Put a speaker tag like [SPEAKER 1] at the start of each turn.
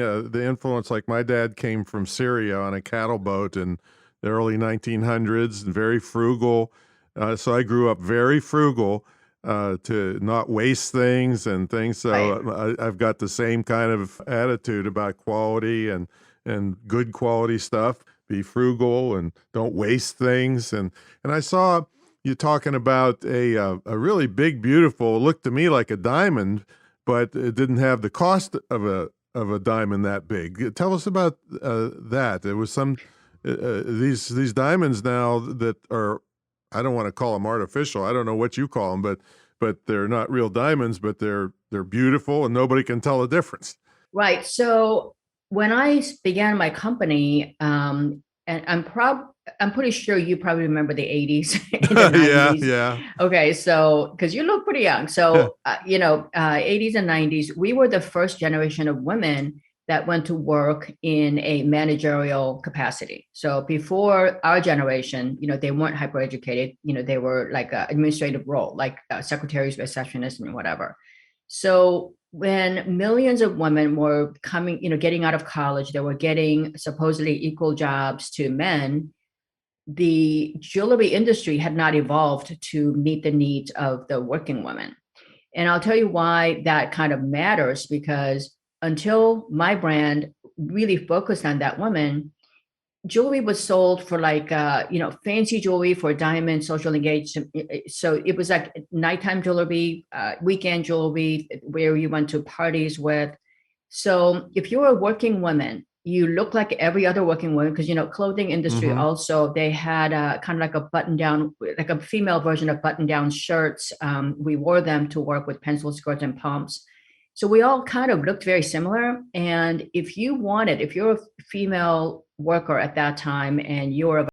[SPEAKER 1] The influence, like my dad came from Syria on a cattle boat in the early 1900s, and very frugal. So I grew up very frugal, to not waste things and things. So
[SPEAKER 2] Right.
[SPEAKER 1] I've got the same kind of attitude about quality and good quality stuff. Be frugal and don't waste things. And I saw you talking about a really big, beautiful, looked to me like a diamond, but it didn't have the cost of a diamond that big. Tell us about that. There was some these diamonds now that are, I don't want to call them artificial. I don't know what you call them, but they're not real diamonds, but they're beautiful and nobody can tell the difference.
[SPEAKER 2] Right. So when I began my company, and I'm pretty sure you probably remember the 80s and the
[SPEAKER 1] Yeah,
[SPEAKER 2] 90s.
[SPEAKER 1] yeah.
[SPEAKER 2] Okay, so because you look pretty young, so 80s and 90s, we were the first generation of women that went to work in a managerial capacity. So before our generation, they weren't hyper educated. They were like an administrative role, like secretaries, receptionists, and whatever. So when millions of women were coming, getting out of college, they were getting supposedly equal jobs to men. The jewelry industry had not evolved to meet the needs of the working women. And I'll tell you why that kind of matters, because until my brand really focused on that woman, jewelry was sold for like fancy jewelry for diamond social engagement. So it was like nighttime jewelry, weekend jewelry where you went to parties with. So if you're a working woman, you look like every other working woman, because clothing industry
[SPEAKER 1] Hmm.
[SPEAKER 2] also, they had kind of like a button down, like a female version of button down shirts. We wore them to work with pencil skirts and pumps. So we all kind of looked very similar. And if you're a female worker at that time and you're of